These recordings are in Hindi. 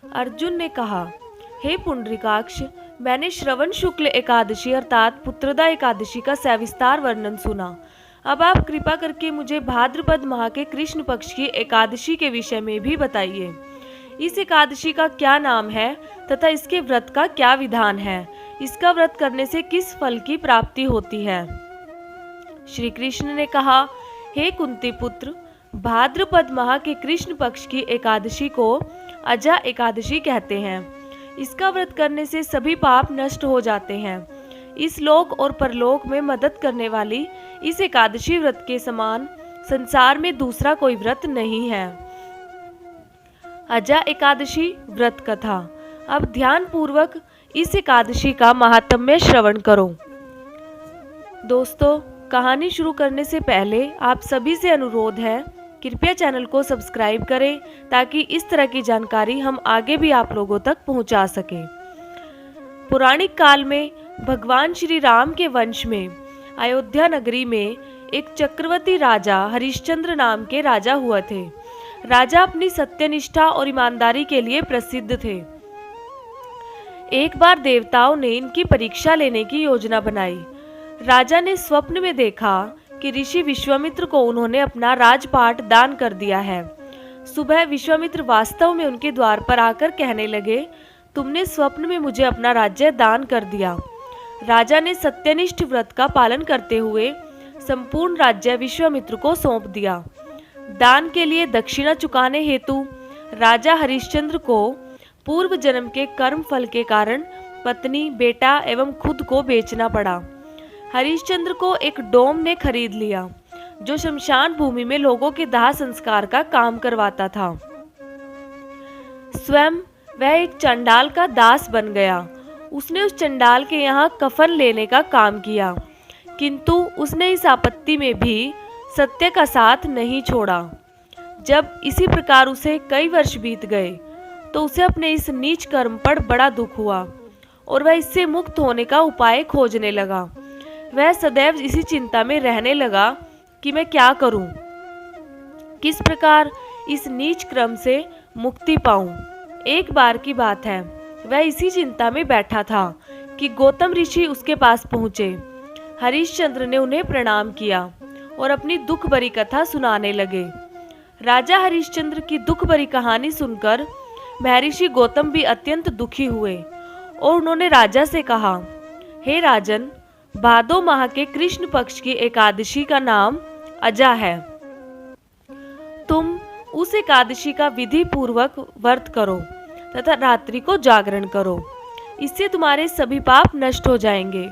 अर्जुन ने कहा, हे पुंडरीकाक्ष, मैंने श्रवण शुक्ल एकादशी अर्थात पुत्रदा एकादशी का सविस्तार वर्णन सुना। अब आप कृपा करके मुझे भाद्रपद माह के कृष्ण पक्ष की एकादशी के विषय में भी बताइए। इस एकादशी का क्या नाम है तथा इसके व्रत का क्या विधान है? इसका व्रत करने से किस फल की प्राप्ति होती है? श्री कृष्ण ने कहा, हे कुंती पुत्र, भाद्रपद माह के कृष्ण पक्ष की एकादशी को अजा एकादशी कहते हैं। इसका व्रत करने से सभी पाप नष्ट हो जाते हैं। इस लोक और परलोक में मदद करने वाली इस एकादशी व्रत के समान संसार में दूसरा कोई व्रत नहीं है। अजा एकादशी व्रत कथा। अब ध्यान पूर्वक इस एकादशी का महात्म्य श्रवण करो। दोस्तों, कहानी शुरू करने से पहले आप सभी से अनुरोध है, कृपया चैनल को सब्सक्राइब करें ताकि इस तरह की जानकारी हम आगे भी आप लोगों तक पहुंचा सकें। पौराणिक काल में भगवान श्री राम के वंश में अयोध्या नगरी में एक चक्रवर्ती राजा हरिश्चंद्र नाम के राजा हुए थे। राजा अपनी सत्यनिष्ठा और ईमानदारी के लिए प्रसिद्ध थे। एक बार देवताओं ने इनकी परीक्षा लेने की योजना बनाई। राजा ने स्वप्न में देखा कि ऋषि विश्वामित्र को उन्होंने अपना राजपाट दान कर दिया है। सुबह विश्वामित्र वास्तव में उनके द्वार पर आकर कहने लगे, तुमने स्वप्न में मुझे अपना राज्य दान कर दिया। राजा ने सत्यनिष्ठ व्रत का पालन करते हुए संपूर्ण राज्य विश्वामित्र को सौंप दिया। दान के लिए दक्षिणा चुकाने हेतु राजा हरिश्चंद्र को पूर्व जन्म के कर्म फल के कारण पत्नी, बेटा एवं खुद को बेचना पड़ा। हरिश्चंद्र को एक डोम ने खरीद लिया जो शमशान भूमि में लोगों के दाह संस्कार का काम करवाता था। स्वयं वह एक चंडाल का दास बन गया। उसने उस चंडाल के यहाँ कफन लेने का काम किया, किंतु उसने इस आपत्ति में भी सत्य का साथ नहीं छोड़ा। जब इसी प्रकार उसे कई वर्ष बीत गए तो उसे अपने इस नीच कर्म पर बड़ा दुख हुआ और वह इससे मुक्त होने का उपाय खोजने लगा। वह सदैव इसी चिंता में रहने लगा कि मैं क्या करूं, किस प्रकार इस नीच क्रम से मुक्ति पाऊं। एक बार की बात है, वह इसी चिंता में बैठा था कि गौतम ऋषि उसके पास पहुंचे। हरिश्चंद्र ने उन्हें प्रणाम किया और अपनी दुख भरी कथा सुनाने लगे। राजा हरिश्चंद्र की दुख भरी कहानी सुनकर महर्षि गौतम भी अत्यंत दुखी हुए और उन्होंने राजा से कहा, हे राजन, भादो माह के कृष्ण पक्ष की एकादशी का नाम अजा है। तुम उस एकादशी का विधि पूर्वक व्रत करो तथा रात्रि को जागरण करो। इससे तुम्हारे सभी पाप नष्ट हो जाएंगे।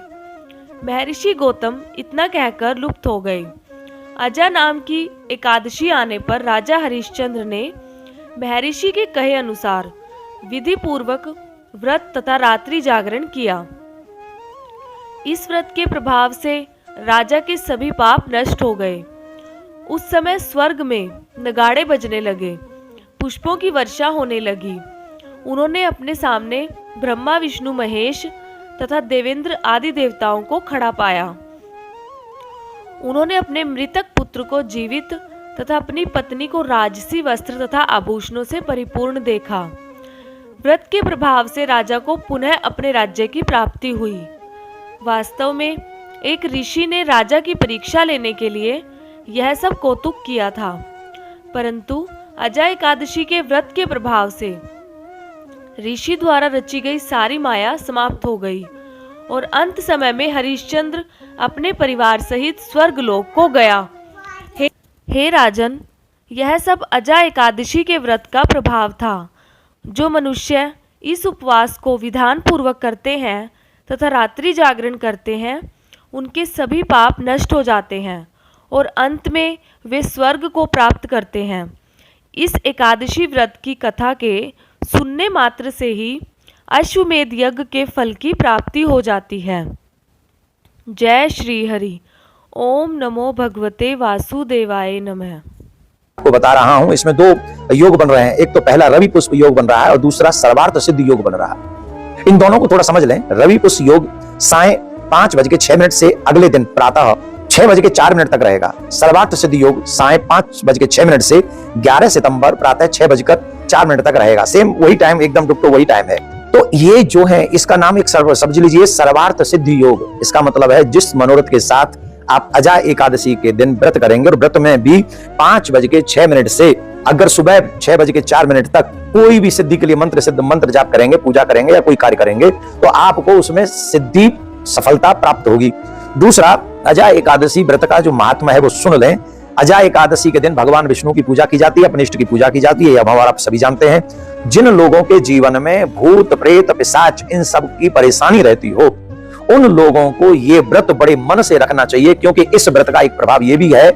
महर्षि गौतम इतना कहकर लुप्त हो गए। अजा नाम की एकादशी आने पर राजा हरिश्चंद्र ने महर्षि के कहे अनुसार विधि पूर्वक व्रत तथा रात्रि जागरण किया। इस व्रत के प्रभाव से राजा के सभी पाप नष्ट हो गए। उस समय स्वर्ग में नगाड़े बजने लगे, पुष्पों की वर्षा होने लगी। उन्होंने अपने सामने ब्रह्मा, विष्णु, महेश तथा देवेंद्र आदि देवताओं को खड़ा पाया। उन्होंने अपने मृतक पुत्र को जीवित तथा अपनी पत्नी को राजसी वस्त्र तथा आभूषणों से परिपूर्ण देखा। व्रत के प्रभाव से राजा को पुनः अपने राज्य की प्राप्ति हुई। वास्तव में एक ऋषि ने राजा की परीक्षा लेने के लिए यह सब कौतुक किया था, परंतु अजा एकादशी के व्रत के प्रभाव से ऋषि द्वारा रची गई सारी माया समाप्त हो गई और अंत समय में हरिश्चंद्र अपने परिवार सहित स्वर्गलोक को गया। हे राजन, यह सब अजा एकादशी के व्रत का प्रभाव था। जो मनुष्य इस उपवास को विधान पूर्वक करते हैं तथा रात्रि जागरण करते हैं, उनके सभी पाप नष्ट हो जाते हैं और अंत में वे स्वर्ग को प्राप्त करते हैं। इस एकादशी व्रत की कथा के सुनने मात्र से ही अश्वमेध यज्ञ के फल की प्राप्ति हो जाती है। जय श्री हरि। ओम नमो भगवते वासुदेवाय नमः। आपको बता रहा हूं, इसमें दो योग बन रहे हैं। एक तो पहला रवि पुष्प योग बन रहा है और दूसरा सर्वार्थ सिद्ध योग बन रहा है। इन दोनों को थोड़ा समझ लें। रवि पुष्प योग साय 5:06 से अगले दिन प्रातः 6:04 तक रहेगा। सर्वार्थ सिद्धि योग साय 5:06 से 11 सितंबर प्रातः 6:04 तक रहेगा। सेम वही टाइम, एकदम टुकटो वही टाइम है। तो ये जो है इसका नाम एक समझ लीजिए सर्वार्थ सिद्धि योग। इसका मतलब है जिस मनोरथ के साथ आप अजा एकादशी के दिन व्रत करेंगे और व्रत में भी 5:06 से अगर सुबह 6:04 तक कोई भी सिद्धि के लिए मंत्र जाप करेंगे, पूजा करेंगे या कोई कार्य करेंगे तो आपको उसमें सिद्धि सफलता प्राप्त होगी। दूसरा, अजा एकादशी व्रत का जो महात्मा है वो सुन लें। अजा एकादशी के दिन भगवान विष्णु की पूजा की जाती है, अपने इष्ट की पूजा की जाती है, यह भाव आप सभी जानते हैं। जिन लोगों के जीवन में भूत प्रेत पिशाच इन सब की परेशानी रहती हो उन लोगों को ये व्रत बड़े मन से रखना चाहिए, क्योंकि इस व्रत का एक प्रभाव ये भी है